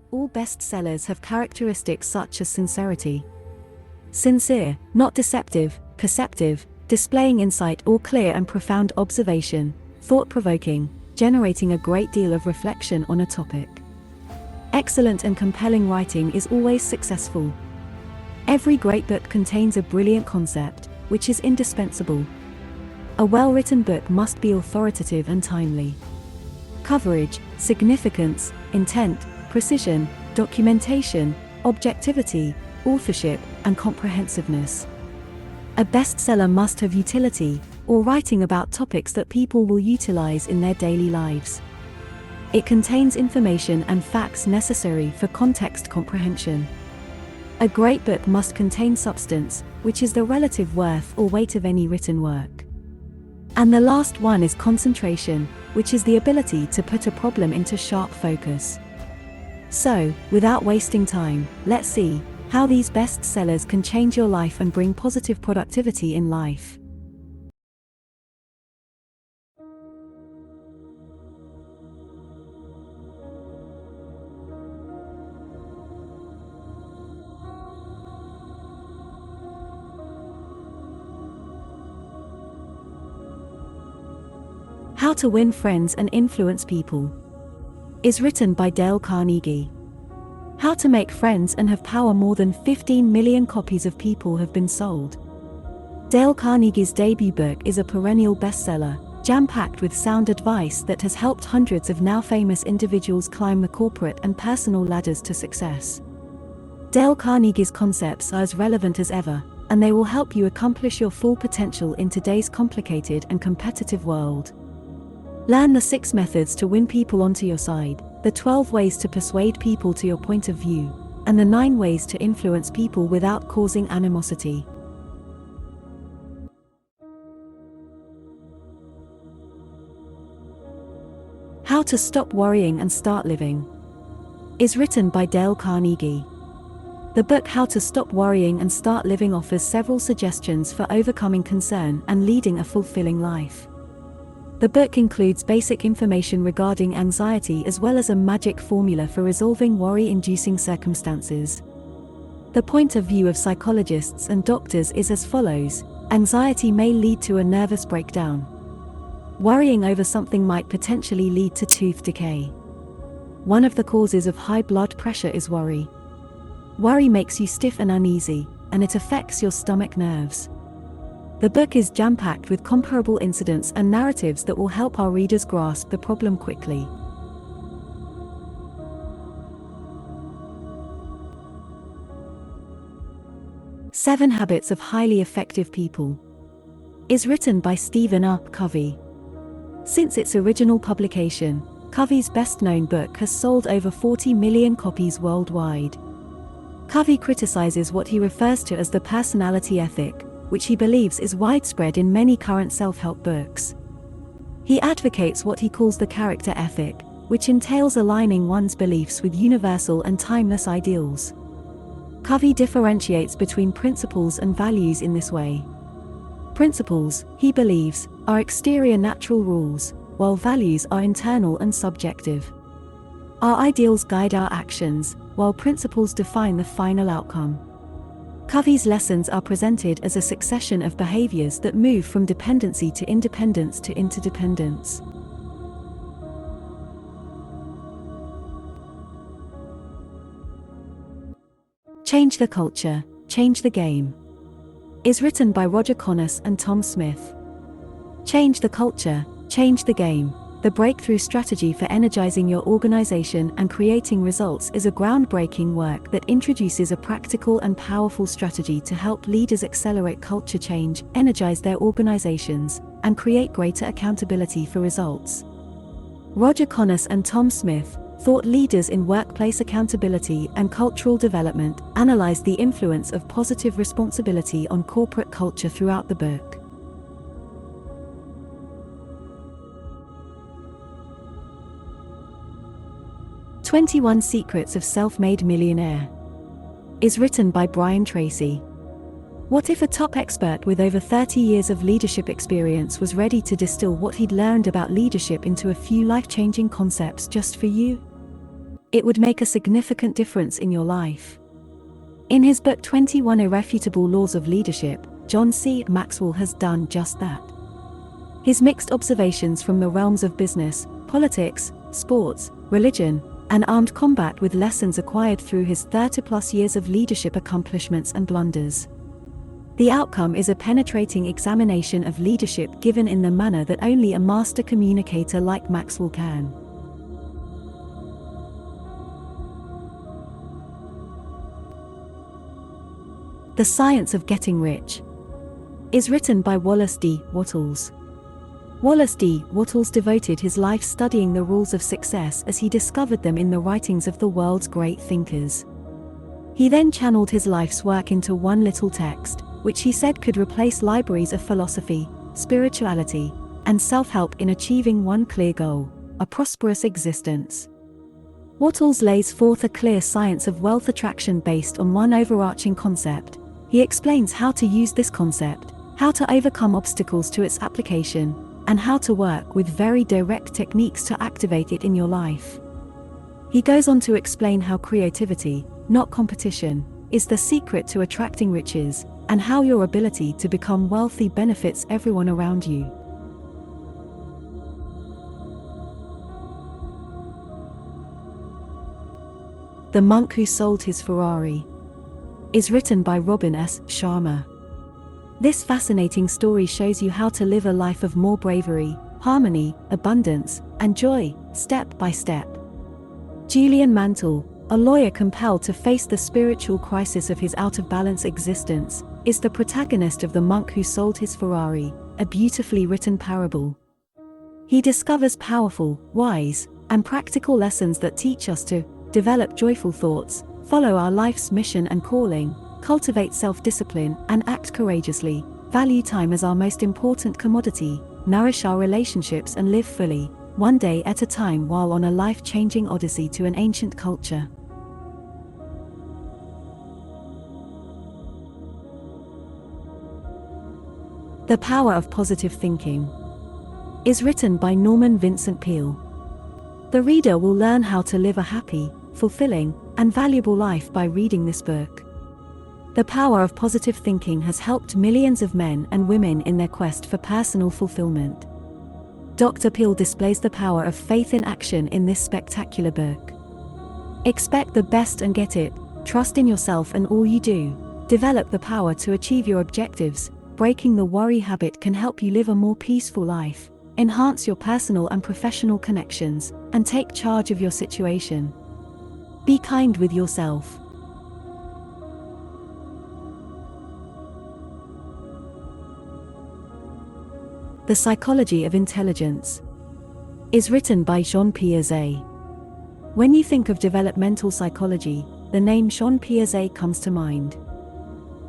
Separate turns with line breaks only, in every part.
All bestsellers have characteristics such as sincerity. Sincere, not deceptive, perceptive, displaying insight or clear and profound observation, thought-provoking, generating a great deal of reflection on a topic. Excellent and compelling writing is always successful. Every great book contains a brilliant concept, which is indispensable. A well-written book must be authoritative and timely. Coverage, significance, intent, precision, documentation, objectivity, authorship, and comprehensiveness. A bestseller must have utility, or writing about topics that people will utilize in their daily lives. It contains information and facts necessary for context comprehension. A great book must contain substance, which is the relative worth or weight of any written work. And the last one is concentration, which is the ability to put a problem into sharp focus. So, without wasting time, let's see how these bestsellers can change your life and bring positive productivity in life. How to Win Friends and Influence People is written by Dale Carnegie. How to Make Friends and Have Power. More than 15 million copies of People have been sold. Dale Carnegie's debut book is a perennial bestseller, jam-packed with sound advice that has helped hundreds of now famous individuals climb the corporate and personal ladders to success. Dale Carnegie's concepts are as relevant as ever, and they will help you accomplish your full potential in today's complicated and competitive world. Learn the 6 methods to win people onto your side, the 12 ways to persuade people to your point of view, and the 9 ways to influence people without causing animosity. How to Stop Worrying and Start Living is written by Dale Carnegie. The book How to Stop Worrying and Start Living offers several suggestions for overcoming concern and leading a fulfilling life. The book includes basic information regarding anxiety as well as a magic formula for resolving worry-inducing circumstances. The point of view of psychologists and doctors is as follows: anxiety may lead to a nervous breakdown. Worrying over something might potentially lead to tooth decay. One of the causes of high blood pressure is worry. Worry makes you stiff and uneasy, and it affects your stomach nerves. The book is jam-packed with comparable incidents and narratives that will help our readers grasp the problem quickly. Seven Habits of Highly Effective People is written by Stephen R. Covey. Since its original publication, Covey's best-known book has sold over 40 million copies worldwide. Covey criticizes what he refers to as the personality ethic, which he believes is widespread in many current self-help books. He advocates what he calls the character ethic, which entails aligning one's beliefs with universal and timeless ideals. Covey differentiates between principles and values in this way. Principles, he believes, are exterior natural rules, while values are internal and subjective. Our ideals guide our actions, while principles define the final outcome. Covey's lessons are presented as a succession of behaviors that move from dependency to independence to interdependence. Change the Culture, Change the Game is written by Roger Connors and Tom Smith. Change the Culture, Change the Game, the breakthrough strategy for energizing your organization and creating results is a groundbreaking work that introduces a practical and powerful strategy to help leaders accelerate culture change, energize their organizations, and create greater accountability for results. Roger Connors and Tom Smith, thought leaders in workplace accountability and cultural development, analyzed the influence of positive responsibility on corporate culture throughout the book. "21 Secrets of Self-Made Millionaire" is written by Brian Tracy. What if a top expert with over 30 years of leadership experience was ready to distill what he'd learned about leadership into a few life-changing concepts just for you? It would make a significant difference in your life. In his book 21 Irrefutable Laws of Leadership, John C. Maxwell has done just that. His mixed observations from the realms of business, politics, sports, religion, and armed combat with lessons acquired through his 30-plus years of leadership accomplishments and blunders. The outcome is a penetrating examination of leadership given in the manner that only a master communicator like Maxwell can. The Science of Getting Rich is written by Wallace D. Wattles. Wallace D. Wattles devoted his life studying the rules of success as he discovered them in the writings of the world's great thinkers. He then channeled his life's work into one little text, which he said could replace libraries of philosophy, spirituality, and self-help in achieving one clear goal: a prosperous existence. Wattles lays forth a clear science of wealth attraction based on one overarching concept. He explains how to use this concept, how to overcome obstacles to its application, and how to work with very direct techniques to activate it in your life. He goes on to explain how creativity, not competition, is the secret to attracting riches, and how your ability to become wealthy benefits everyone around you. The Monk Who Sold His Ferrari is written by Robin S. Sharma. This fascinating story shows you how to live a life of more bravery, harmony, abundance, and joy, step by step. Julian Mantle, a lawyer compelled to face the spiritual crisis of his out-of-balance existence, is the protagonist of The Monk Who Sold His Ferrari, a beautifully written parable. He discovers powerful, wise, and practical lessons that teach us to develop joyful thoughts, follow our life's mission and calling, cultivate self-discipline, and act courageously, value time as our most important commodity, nourish our relationships and live fully, one day at a time while on a life-changing odyssey to an ancient culture. The Power of Positive Thinking is written by Norman Vincent Peale. The reader will learn how to live a happy, fulfilling, and valuable life by reading this book. The Power of Positive Thinking has helped millions of men and women in their quest for personal fulfillment. Dr. Peale displays the power of faith in action in this spectacular book. Expect the best and get it, trust in yourself and all you do, develop the power to achieve your objectives. Breaking the worry habit can help you live a more peaceful life, enhance your personal and professional connections, and take charge of your situation. Be kind with yourself. The Psychology of Intelligence is written by Jean Piaget. When you think of developmental psychology, the name Jean Piaget comes to mind.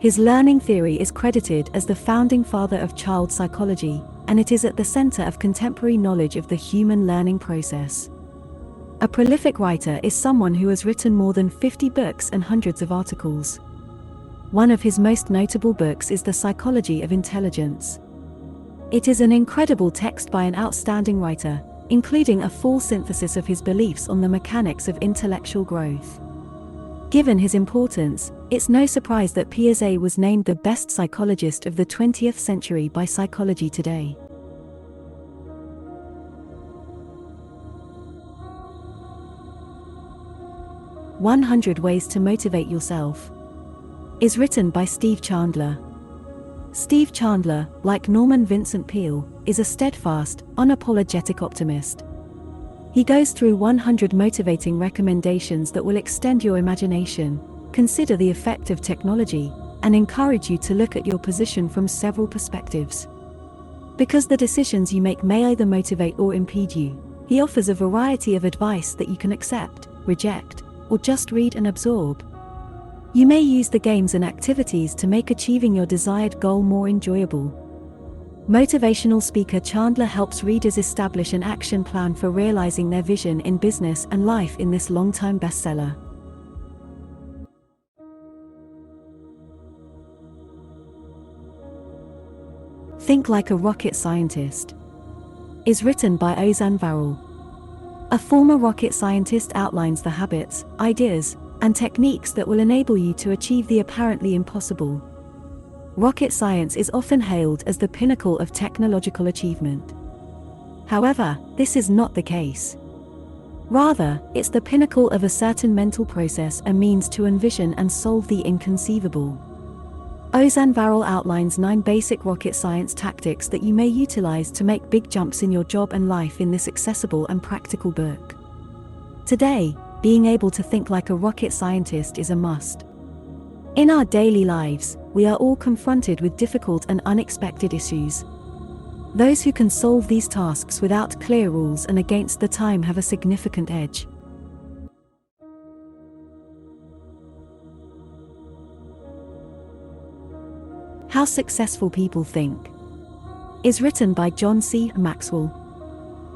His learning theory is credited as the founding father of child psychology, and it is at the center of contemporary knowledge of the human learning process. A prolific writer is someone who has written more than 50 books and hundreds of articles. One of his most notable books is The Psychology of Intelligence. It is an incredible text by an outstanding writer, including a full synthesis of his beliefs on the mechanics of intellectual growth. Given his importance, it's no surprise that Piaget was named the best psychologist of the 20th century by Psychology Today. "100 Ways to Motivate Yourself" is written by Steve Chandler. Steve Chandler, like Norman Vincent Peale, is a steadfast, unapologetic optimist. He goes through 100 motivating recommendations that will extend your imagination, consider the effect of technology, and encourage you to look at your position from several perspectives. Because the decisions you make may either motivate or impede you, he offers a variety of advice that you can accept, reject, or just read and absorb. You may use the games and activities to make achieving your desired goal more enjoyable. Motivational speaker Chandler helps readers establish an action plan for realizing their vision in business and life in this long-time bestseller. Think Like a Rocket Scientist is written by Ozan Varol. A former rocket scientist outlines the habits, ideas, and techniques that will enable you to achieve the apparently impossible. Rocket science is often hailed as the pinnacle of technological achievement. However, this is not the case. Rather, it's the pinnacle of a certain mental process and means to envision and solve the inconceivable. Ozan Varol outlines 9 basic rocket science tactics that you may utilize to make big jumps in your job and life in this accessible and practical book. Today, being able to think like a rocket scientist is a must. In our daily lives, we are all confronted with difficult and unexpected issues. Those who can solve these tasks without clear rules and against the time have a significant edge. How Successful People Think is written by John C. Maxwell.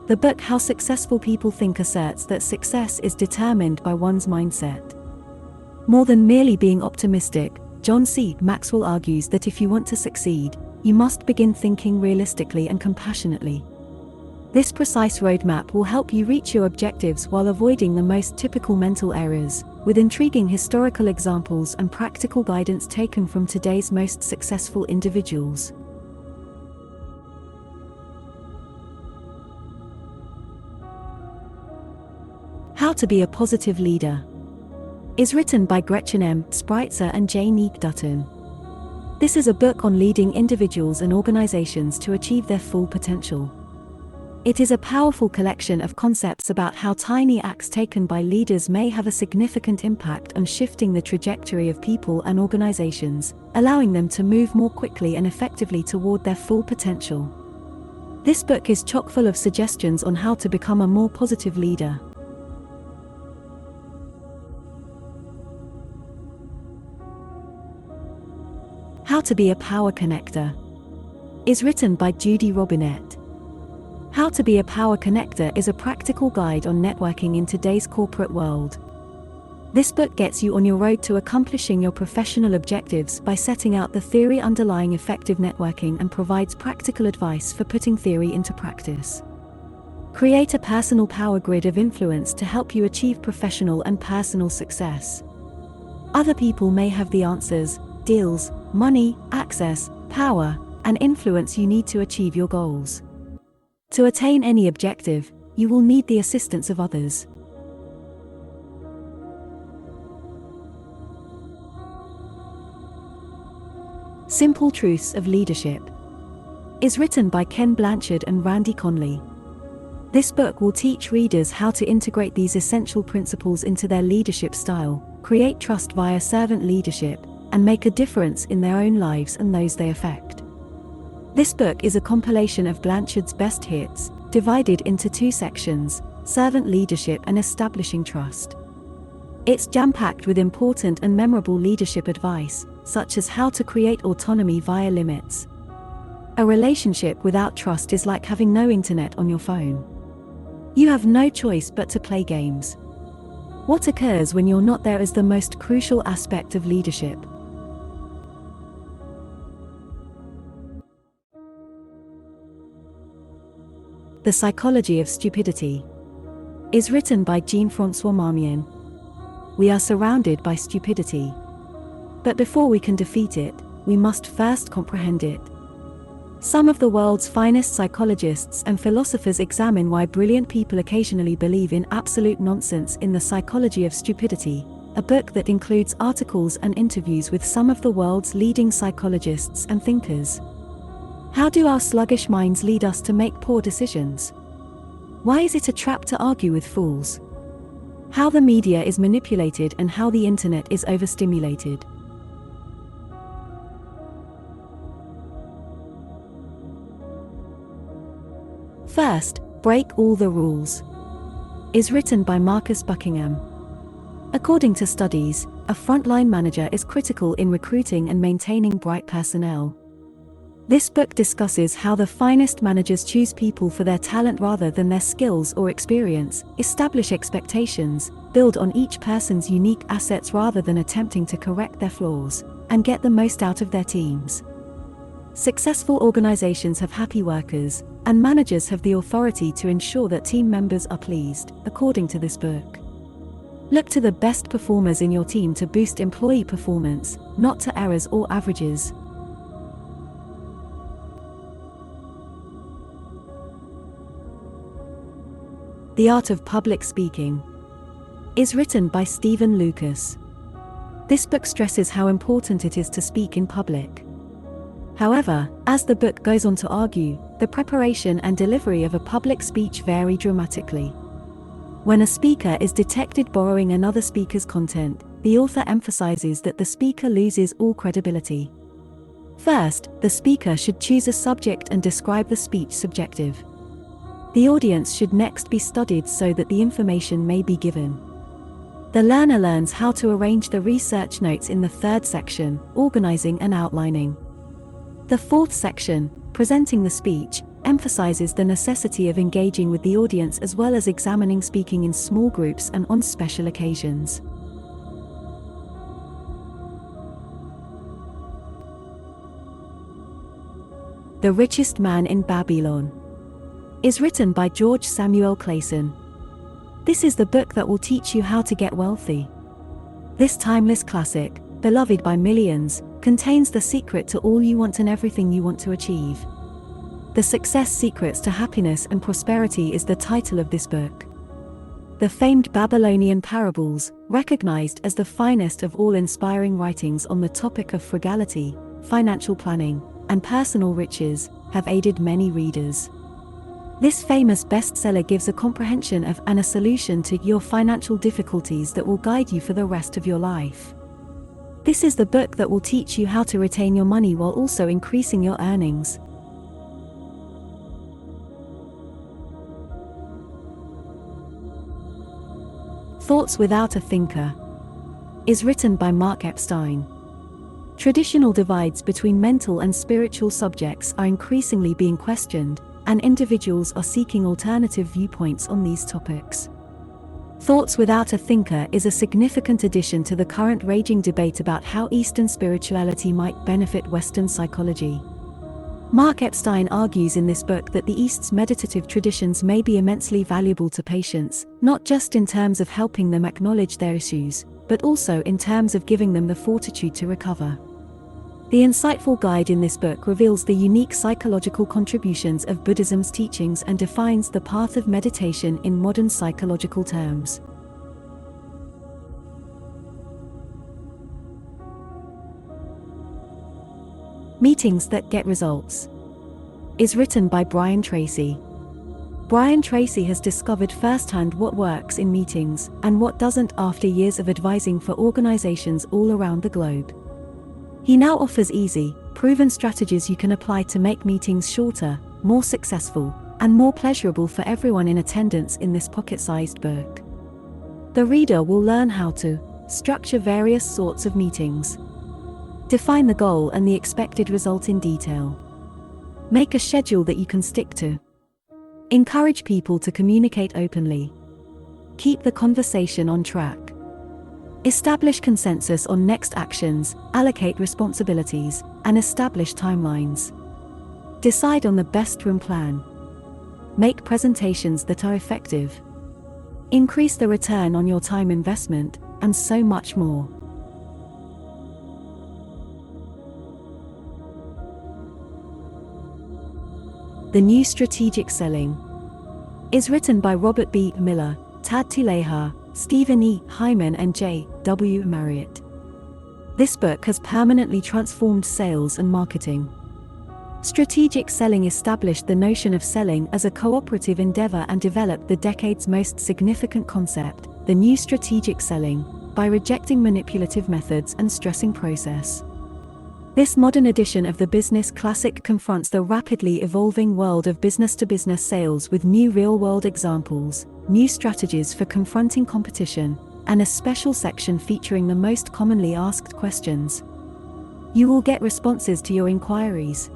The book How Successful People Think asserts that success is determined by one's mindset. More than merely being optimistic, John C. Maxwell argues that if you want to succeed, you must begin thinking realistically and compassionately. This precise roadmap will help you reach your objectives while avoiding the most typical mental errors, with intriguing historical examples and practical guidance taken from today's most successful individuals. How to Be a Positive Leader is written by Gretchen M. Spritzer and Jane Dutton. This is a book on leading individuals and organizations to achieve their full potential. It is a powerful collection of concepts about how tiny acts taken by leaders may have a significant impact on shifting the trajectory of people and organizations, allowing them to move more quickly and effectively toward their full potential. This book is chock full of suggestions on how to become a more positive leader. How to Be a Power Connector is written by Judy Robinette. How to Be a Power Connector is a practical guide on networking in today's corporate world. This book gets you on your road to accomplishing your professional objectives by setting out the theory underlying effective networking and provides practical advice for putting theory into practice. Create a personal power grid of influence to help you achieve professional and personal success. Other people may have the answers, deals, money, access, power, and influence you need to achieve your goals. To attain any objective, you will need the assistance of others. Simple Truths of Leadership is written by Ken Blanchard and Randy Conley. This book will teach readers how to integrate these essential principles into their leadership style, create trust via servant leadership, and make a difference in their own lives and those they affect. This book is a compilation of Blanchard's best hits, divided into 2 sections, servant leadership and establishing trust. It's jam-packed with important and memorable leadership advice, such as how to create autonomy via limits. A relationship without trust is like having no internet on your phone. You have no choice but to play games. What occurs when you're not there is the most crucial aspect of leadership. The Psychology of Stupidity is written by Jean-François Marmion. We are surrounded by stupidity. But before we can defeat it, we must first comprehend it. Some of the world's finest psychologists and philosophers examine why brilliant people occasionally believe in absolute nonsense in The Psychology of Stupidity, a book that includes articles and interviews with some of the world's leading psychologists and thinkers. How do our sluggish minds lead us to make poor decisions? Why is it a trap to argue with fools? How the media is manipulated and how the internet is overstimulated. First, Break All the Rules is written by Marcus Buckingham. According to studies, a frontline manager is critical in recruiting and maintaining bright personnel. This book discusses how the finest managers choose people for their talent rather than their skills or experience, establish expectations, build on each person's unique assets rather than attempting to correct their flaws, and get the most out of their teams. Successful organizations have happy workers, and managers have the authority to ensure that team members are pleased, according to this book. Look to the best performers in your team to boost employee performance, not to errors or averages. The Art of Public Speaking is written by Stephen Lucas. This book stresses how important it is to speak in public. However, as the book goes on to argue, the preparation and delivery of a public speech vary dramatically. When a speaker is detected borrowing another speaker's content, the author emphasizes that the speaker loses all credibility. First, the speaker should choose a subject and describe the speech subjective. The audience should next be studied so that the information may be given. The learner learns how to arrange the research notes in the third section, organizing and outlining. The fourth section, presenting the speech, emphasizes the necessity of engaging with the audience as well as examining speaking in small groups and on special occasions. The Richest Man in Babylon is written by George Samuel Clayson. This is the book that will teach you how to get wealthy. This timeless classic, beloved by millions, contains the secret to all you want and everything you want to achieve. The Success Secrets to Happiness and Prosperity is the title of this book. The famed Babylonian parables, recognized as the finest of all inspiring writings on the topic of frugality, financial planning, and personal riches, have aided many readers. This famous bestseller gives a comprehension of and a solution to your financial difficulties that will guide you for the rest of your life. This is the book that will teach you how to retain your money while also increasing your earnings. Thoughts Without a Thinker is written by Mark Epstein. Traditional divides between mental and spiritual subjects are increasingly being questioned, and individuals are seeking alternative viewpoints on these topics. Thoughts Without a Thinker is a significant addition to the current raging debate about how Eastern spirituality might benefit Western psychology. Mark Epstein argues in this book that the East's meditative traditions may be immensely valuable to patients, not just in terms of helping them acknowledge their issues, but also in terms of giving them the fortitude to recover. The insightful guide in this book reveals the unique psychological contributions of Buddhism's teachings and defines the path of meditation in modern psychological terms. Meetings That Get Results is written by Brian Tracy. Brian Tracy has discovered firsthand what works in meetings and what doesn't after years of advising for organizations all around the globe. He now offers easy, proven strategies you can apply to make meetings shorter, more successful, and more pleasurable for everyone in attendance in this pocket-sized book. The reader will learn how to structure various sorts of meetings, define the goal and the expected result in detail, make a schedule that you can stick to, encourage people to communicate openly, keep the conversation on track, establish consensus on next actions, allocate responsibilities, and establish timelines. Decide on the best room plan. Make presentations that are effective. Increase the return on your time investment, and so much more. The New Strategic Selling is written by Robert B. Miller, Tad Tuleha, Stephen E. Hyman and J. W. Marriott. This book has permanently transformed sales and marketing. Strategic selling established the notion of selling as a cooperative endeavor and developed the decade's most significant concept, the new strategic selling, by rejecting manipulative methods and stressing process. This modern edition of the business classic confronts the rapidly evolving world of business-to-business sales with new real-world examples, new strategies for confronting competition, and a special section featuring the most commonly asked questions. You will get responses to your inquiries.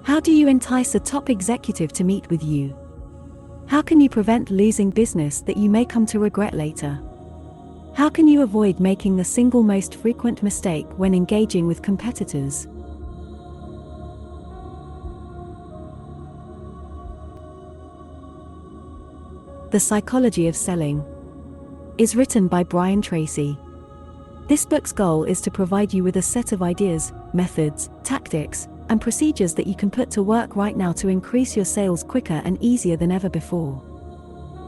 How do you entice a top executive to meet with you? How can you prevent losing business that you may come to regret later? How can you avoid making the single most frequent mistake when engaging with competitors? The Psychology of Selling, is written by Brian Tracy. This book's goal is to provide you with a set of ideas, methods, tactics, and procedures that you can put to work right now to increase your sales quicker and easier than ever before.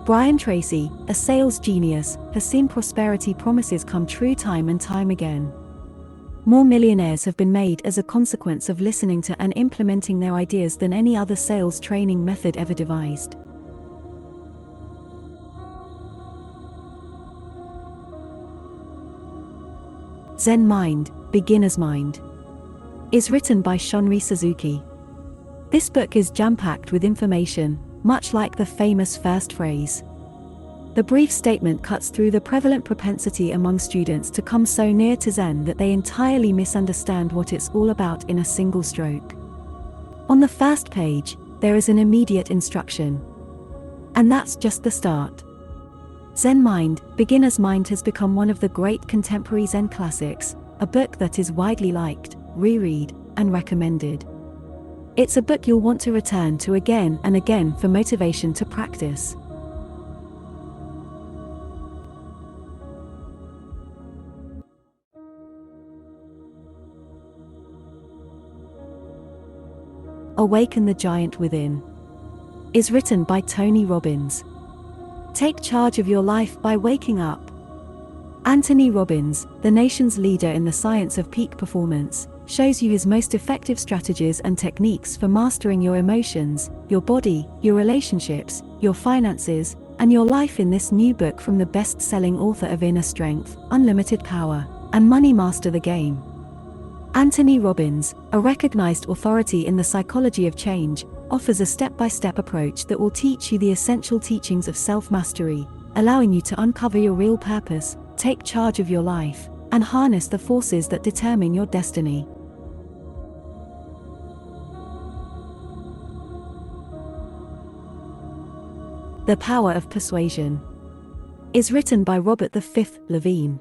Brian Tracy, a sales genius, has seen prosperity promises come true time and time again. More millionaires have been made as a consequence of listening to and implementing their ideas than any other sales training method ever devised. Zen Mind, Beginner's Mind, is written by Shunri Suzuki. This book is jam-packed with information, much like the famous first phrase. The brief statement cuts through the prevalent propensity among students to come so near to Zen that they entirely misunderstand what it's all about in a single stroke. On the first page, there is an immediate instruction. And that's just the start. Zen Mind, Beginner's Mind has become one of the great contemporary Zen classics, a book that is widely liked, reread, and recommended. It's a book you'll want to return to again and again for motivation to practice. Awaken the Giant Within, is written by Tony Robbins. Take charge of your life by waking up. Anthony Robbins, the nation's leader in the science of peak performance, shows you his most effective strategies and techniques for mastering your emotions, your body, your relationships, your finances, and your life in this new book from the best-selling author of Inner Strength, Unlimited Power, and Money Master the Game. Anthony Robbins, a recognized authority in the psychology of change, offers a step-by-step approach that will teach you the essential teachings of self-mastery, allowing you to uncover your real purpose, take charge of your life, and harness the forces that determine your destiny. The Power of Persuasion, is written by Robert V. Levine.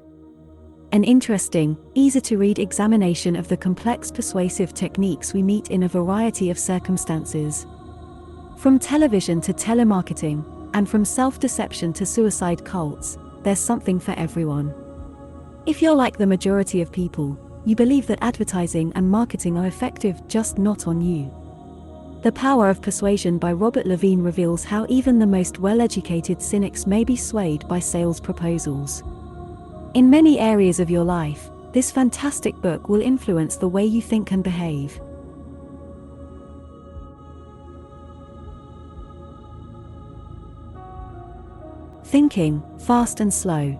An interesting, easy-to-read examination of the complex persuasive techniques we meet in a variety of circumstances. From television to telemarketing, and from self-deception to suicide cults, there's something for everyone. If you're like the majority of people, you believe that advertising and marketing are effective, just not on you. The Power of Persuasion by Robert Levine reveals how even the most well-educated cynics may be swayed by sales proposals. In many areas of your life, this fantastic book will influence the way you think and behave. Thinking, Fast and Slow,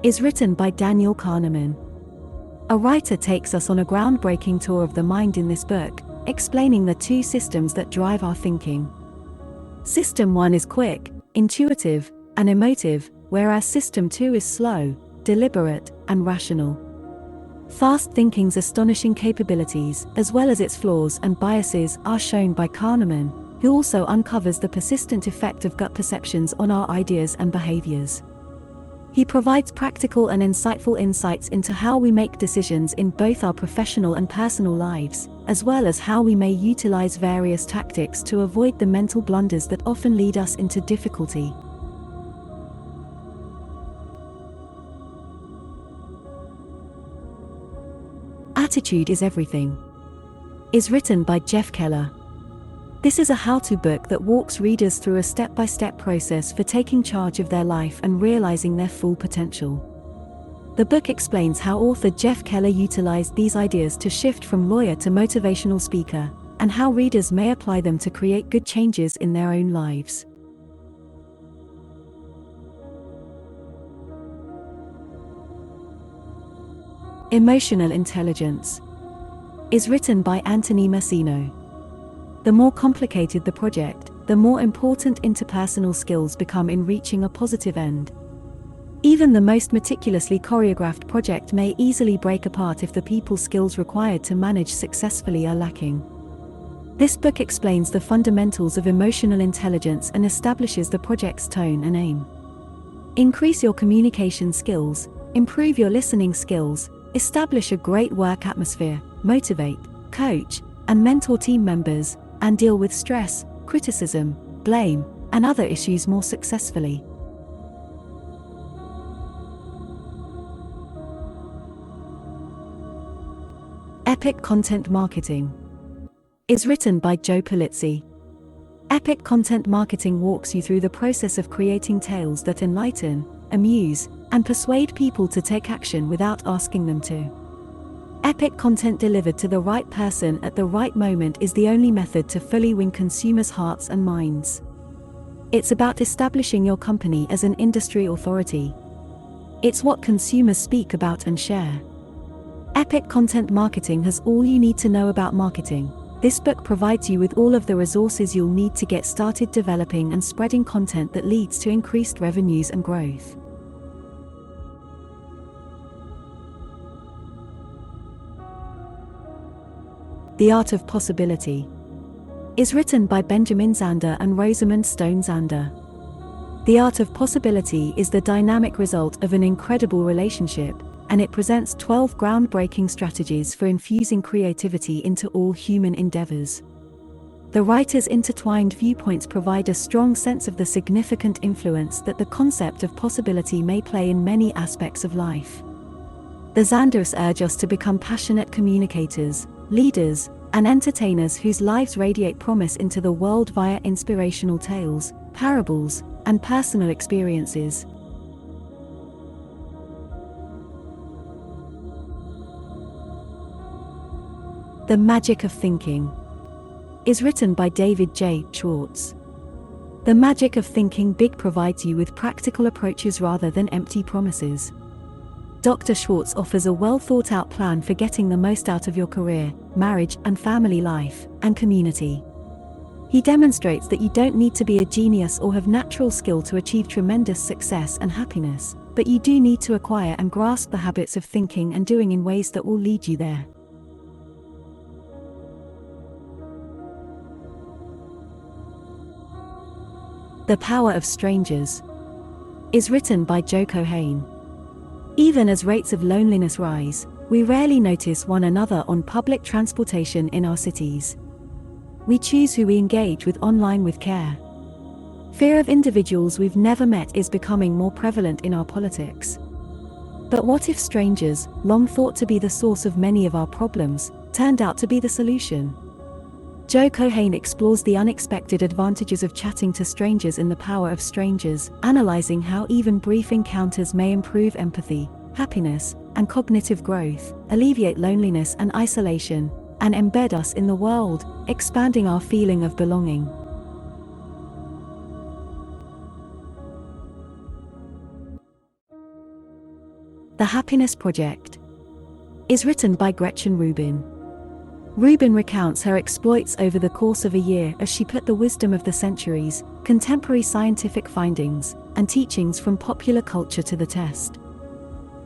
is written by Daniel Kahneman. A writer takes us on a groundbreaking tour of the mind in this book, explaining the two systems that drive our thinking. System 1 is quick, intuitive, and emotive, whereas System 2 is slow, deliberate, and rational. Fast thinking's astonishing capabilities, as well as its flaws and biases, are shown by Kahneman, who also uncovers the persistent effect of gut perceptions on our ideas and behaviors. He provides practical and insightful insights into how we make decisions in both our professional and personal lives, as well as how we may utilize various tactics to avoid the mental blunders that often lead us into difficulty. Attitude is Everything, is written by Jeff Keller. This is a how-to book that walks readers through a step-by-step process for taking charge of their life and realizing their full potential. The book explains how author Jeff Keller utilized these ideas to shift from lawyer to motivational speaker, and how readers may apply them to create good changes in their own lives. Emotional Intelligence, is written by Anthony Massino. The more complicated the project, the more important interpersonal skills become in reaching a positive end. Even the most meticulously choreographed project may easily break apart if the people skills required to manage successfully are lacking. This book explains the fundamentals of emotional intelligence and establishes the project's tone and aim. Increase your communication skills, improve your listening skills, establish a great work atmosphere, motivate, coach, and mentor team members, and deal with stress, criticism, blame, and other issues more successfully. Epic Content Marketing is written by Joe Pulizzi. Epic content marketing walks you through the process of creating tales that enlighten, amuse, and persuade people to take action without asking them to. Epic content delivered to the right person at the right moment is the only method to fully win consumers' hearts and minds. It's about establishing your company as an industry authority. It's what consumers speak about and share. Epic content marketing has all you need to know about marketing. This book provides you with all of the resources you'll need to get started developing and spreading content that leads to increased revenues and growth. The Art of Possibility is written by Benjamin Zander and Rosamund Stone Zander. The Art of Possibility is the dynamic result of an incredible relationship, and it presents 12 groundbreaking strategies for infusing creativity into all human endeavors. The writer's intertwined viewpoints provide a strong sense of the significant influence that the concept of possibility may play in many aspects of life. The Zanders urge us to become passionate communicators, leaders, and entertainers whose lives radiate promise into the world via inspirational tales, parables, and personal experiences. The Magic of Thinking is written by David J. Schwartz. The Magic of Thinking Big provides you with practical approaches rather than empty promises. Dr. Schwartz offers a well-thought-out plan for getting the most out of your career, marriage and family life, and community. He demonstrates that you don't need to be a genius or have natural skill to achieve tremendous success and happiness, but you do need to acquire and grasp the habits of thinking and doing in ways that will lead you there. The Power of Strangers is written by Joe Cohane. Even as rates of loneliness rise, we rarely notice one another on public transportation in our cities. We choose who we engage with online with care. Fear of individuals we've never met is becoming more prevalent in our politics. But what if strangers, long thought to be the source of many of our problems, turned out to be the solution? Joe Cohane explores the unexpected advantages of chatting to strangers in The Power of Strangers, analyzing how even brief encounters may improve empathy, happiness, and cognitive growth, alleviate loneliness and isolation, and embed us in the world, expanding our feeling of belonging. The Happiness Project is written by Gretchen Rubin. Rubin recounts her exploits over the course of a year as she put the wisdom of the centuries, contemporary scientific findings, and teachings from popular culture to the test.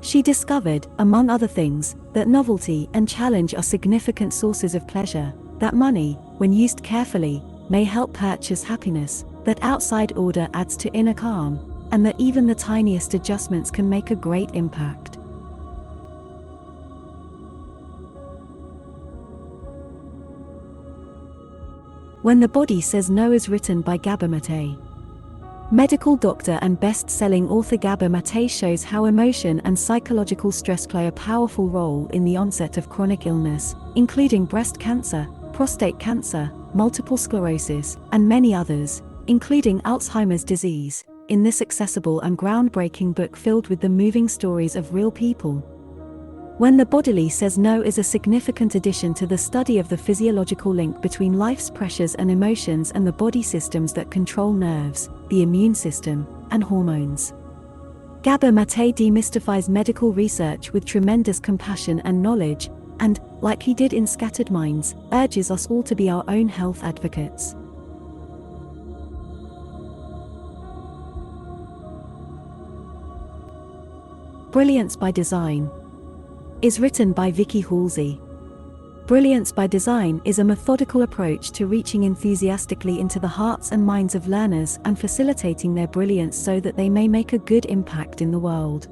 She discovered, among other things, that novelty and challenge are significant sources of pleasure, that money, when used carefully, may help purchase happiness, that outside order adds to inner calm, and that even the tiniest adjustments can make a great impact. When the Body Says No is written by Gabor Mate. Medical doctor and best-selling author Gabor Mate shows how emotion and psychological stress play a powerful role in the onset of chronic illness, including breast cancer, prostate cancer, multiple sclerosis, and many others, including Alzheimer's disease, in this accessible and groundbreaking book filled with the moving stories of real people. When the Body Says No is a significant addition to the study of the physiological link between life's pressures and emotions and the body systems that control nerves, the immune system, and hormones. Gabor Mate demystifies medical research with tremendous compassion and knowledge, and, like he did in Scattered Minds, urges us all to be our own health advocates. Brilliance by Design is written by Vicky Halsey. Brilliance by Design is a methodical approach to reaching enthusiastically into the hearts and minds of learners and facilitating their brilliance so that they may make a good impact in the world.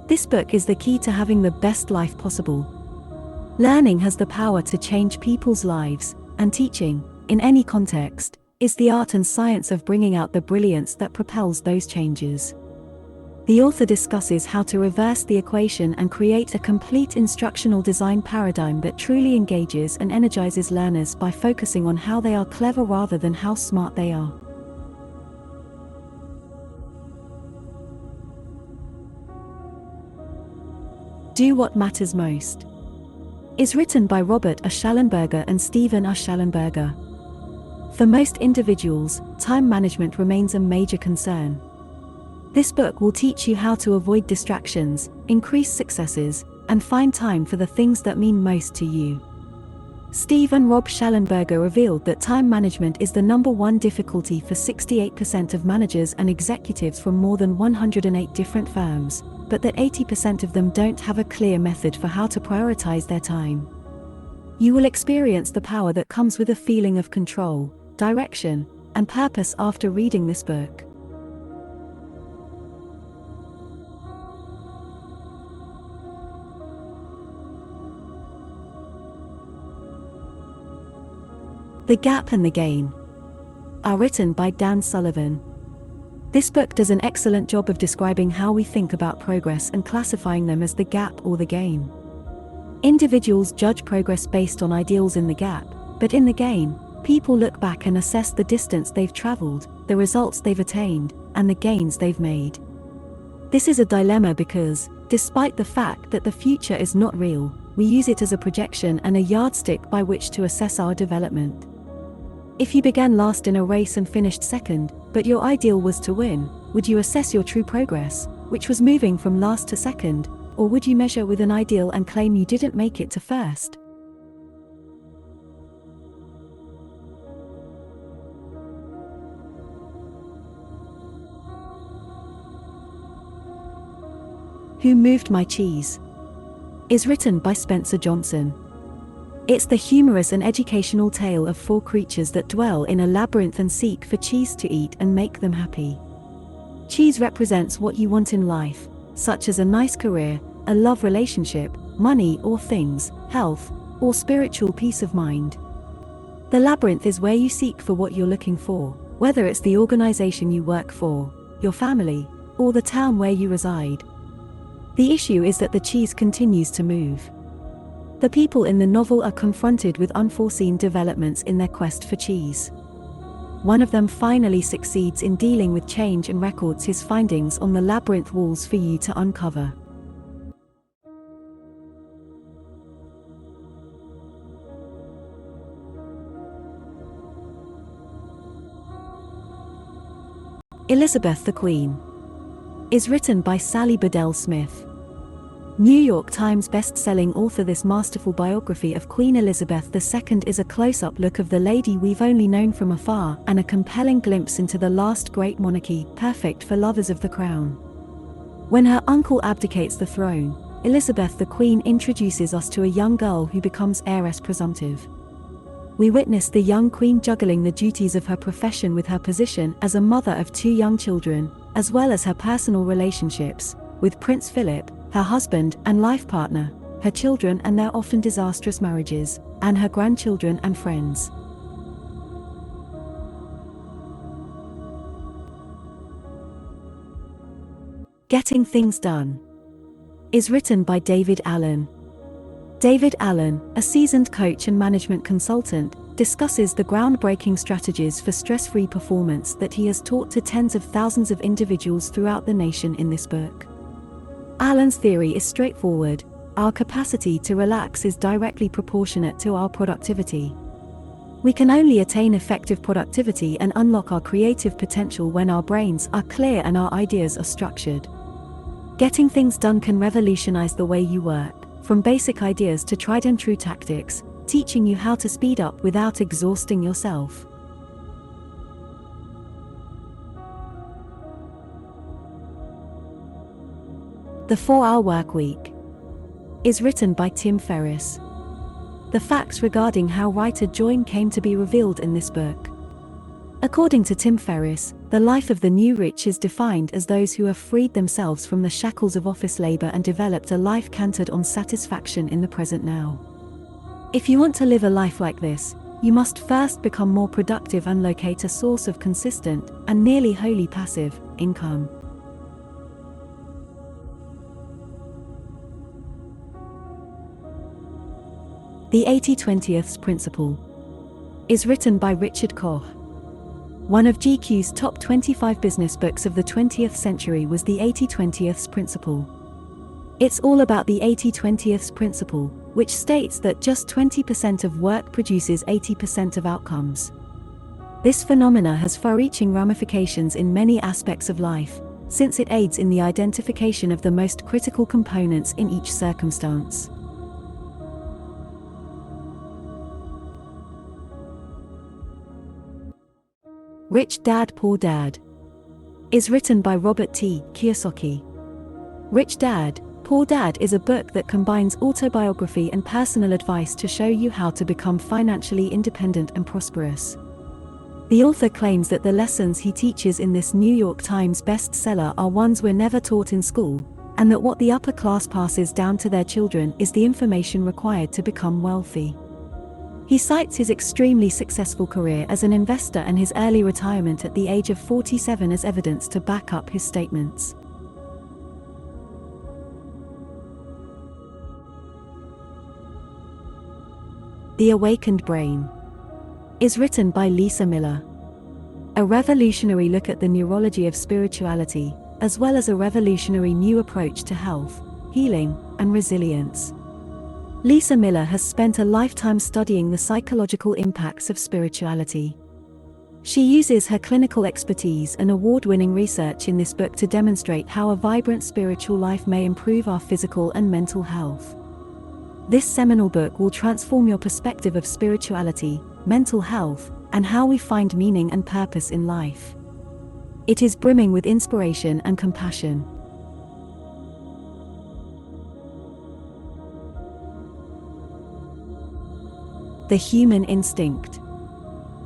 This book is the key to having the best life possible. Learning has the power to change people's lives, and teaching, in any context, is the art and science of bringing out the brilliance that propels those changes. The author discusses how to reverse the equation and create a complete instructional design paradigm that truly engages and energizes learners by focusing on how they are clever rather than how smart they are. Do What Matters Most is written by Robert A. Schallenberger and Stephen A. Schallenberger. For most individuals, time management remains a major concern. This book will teach you how to avoid distractions, increase successes, and find time for the things that mean most to you. Steve and Rob Schallenberger revealed that time management is the #1 difficulty for 68% of managers and executives from more than 108 different firms, but that 80% of them don't have a clear method for how to prioritize their time. You will experience the power that comes with a feeling of control, direction, and purpose after reading this book. The Gap and the Gain are written by Dan Sullivan. This book does an excellent job of describing how we think about progress and classifying them as the gap or the gain. Individuals judge progress based on ideals in the gap, but in the gain, people look back and assess the distance they've traveled, the results they've attained, and the gains they've made. This is a dilemma because, despite the fact that the future is not real, we use it as a projection and a yardstick by which to assess our development. If you began last in a race and finished second, but your ideal was to win, would you assess your true progress, which was moving from last to second, or would you measure with an ideal and claim you didn't make it to first? Who Moved My Cheese is written by Spencer Johnson. It's the humorous and educational tale of 4 creatures that dwell in a labyrinth and seek for cheese to eat and make them happy. Cheese represents what you want in life, such as a nice career, a love relationship, money or things, health, or spiritual peace of mind. The labyrinth is where you seek for what you're looking for, whether it's the organization you work for, your family, or the town where you reside. The issue is that the cheese continues to move. The people in the novel are confronted with unforeseen developments in their quest for cheese. One of them finally succeeds in dealing with change and records his findings on the labyrinth walls for you to uncover. Elizabeth the Queen is written by Sally Bedell Smith. New York Times best-selling author, this masterful biography of Queen Elizabeth II is a close-up look of the lady we've only known from afar and a compelling glimpse into the last great monarchy, perfect for lovers of the crown. When her uncle abdicates the throne, Elizabeth the Queen introduces us to a young girl who becomes heiress presumptive. We witness the young queen juggling the duties of her profession with her position as a mother of 2 young children, as well as her personal relationships with Prince Philip, her husband and life partner, her children and their often disastrous marriages, and her grandchildren and friends. Getting Things Done is written by David Allen. David Allen, a seasoned coach and management consultant, discusses the groundbreaking strategies for stress-free performance that he has taught to tens of thousands of individuals throughout the nation in this book. Allen's theory is straightforward: our capacity to relax is directly proportionate to our productivity. We can only attain effective productivity and unlock our creative potential when our brains are clear and our ideas are structured. Getting things done can revolutionize the way you work, from basic ideas to tried and true tactics, teaching you how to speed up without exhausting yourself. The 4-Hour Workweek is written by Tim Ferriss. The facts regarding how writer Join came to be revealed in this book. According to Tim Ferriss, the life of the new rich is defined as those who have freed themselves from the shackles of office labor and developed a life centered on satisfaction in the present now. If you want to live a life like this, you must first become more productive and locate a source of consistent, and nearly wholly passive, income. The 80-20th Principle is written by Richard Koch. One of GQ's top 25 business books of the 20th century was the 80-20th Principle. It's all about the 80-20th Principle, which states that just 20% of work produces 80% of outcomes. This phenomena has far-reaching ramifications in many aspects of life, since it aids in the identification of the most critical components in each circumstance. Rich Dad, Poor Dad is written by Robert T. Kiyosaki. Rich Dad, Poor Dad is a book that combines autobiography and personal advice to show you how to become financially independent and prosperous. The author claims that the lessons he teaches in this New York Times bestseller are ones we're never taught in school, and that what the upper class passes down to their children is the information required to become wealthy. He cites his extremely successful career as an investor and his early retirement at the age of 47 as evidence to back up his statements. The Awakened Brain is written by Lisa Miller. A revolutionary look at the neurology of spirituality, as well as a revolutionary new approach to health, healing, and resilience. Lisa Miller has spent a lifetime studying the psychological impacts of spirituality. She uses her clinical expertise and award-winning research in this book to demonstrate how a vibrant spiritual life may improve our physical and mental health. This seminal book will transform your perspective of spirituality, mental health, and how we find meaning and purpose in life. It is brimming with inspiration and compassion. The Human Instinct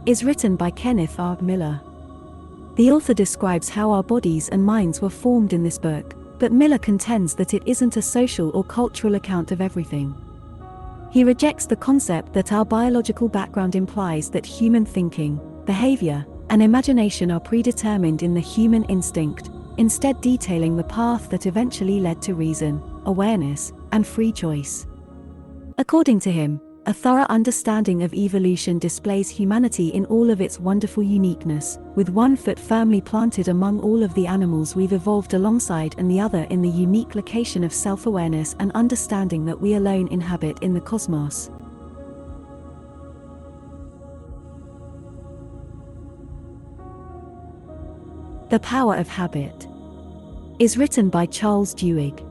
is written by Kenneth R. Miller. The author describes how our bodies and minds were formed in this book, but Miller contends that it isn't a social or cultural account of everything. He rejects the concept that our biological background implies that human thinking, behavior, and imagination are predetermined in the human instinct, instead detailing the path that eventually led to reason, awareness, and free choice. According to him, a thorough understanding of evolution displays humanity in all of its wonderful uniqueness, with one foot firmly planted among all of the animals we've evolved alongside and the other in the unique location of self-awareness and understanding that we alone inhabit in the cosmos. The Power of Habit is written by Charles Duhigg.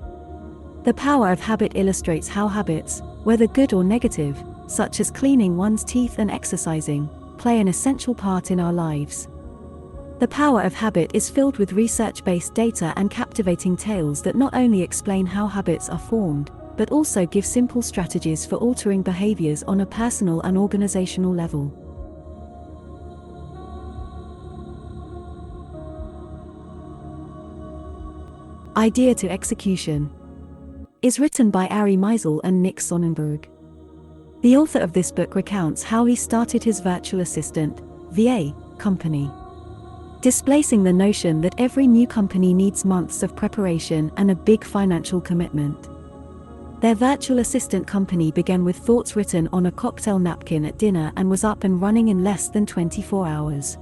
The Power of Habit illustrates how habits, whether good or negative, such as cleaning one's teeth and exercising, play an essential part in our lives. The Power of Habit is filled with research-based data and captivating tales that not only explain how habits are formed, but also give simple strategies for altering behaviors on a personal and organizational level. Idea to Execution is written by Ari Meisel and Nick Sonnenberg. The author of this book recounts how he started his virtual assistant, VA, company, displacing the notion that every new company needs months of preparation and a big financial commitment. Their virtual assistant company began with thoughts written on a cocktail napkin at dinner and was up and running in less than 24 hours.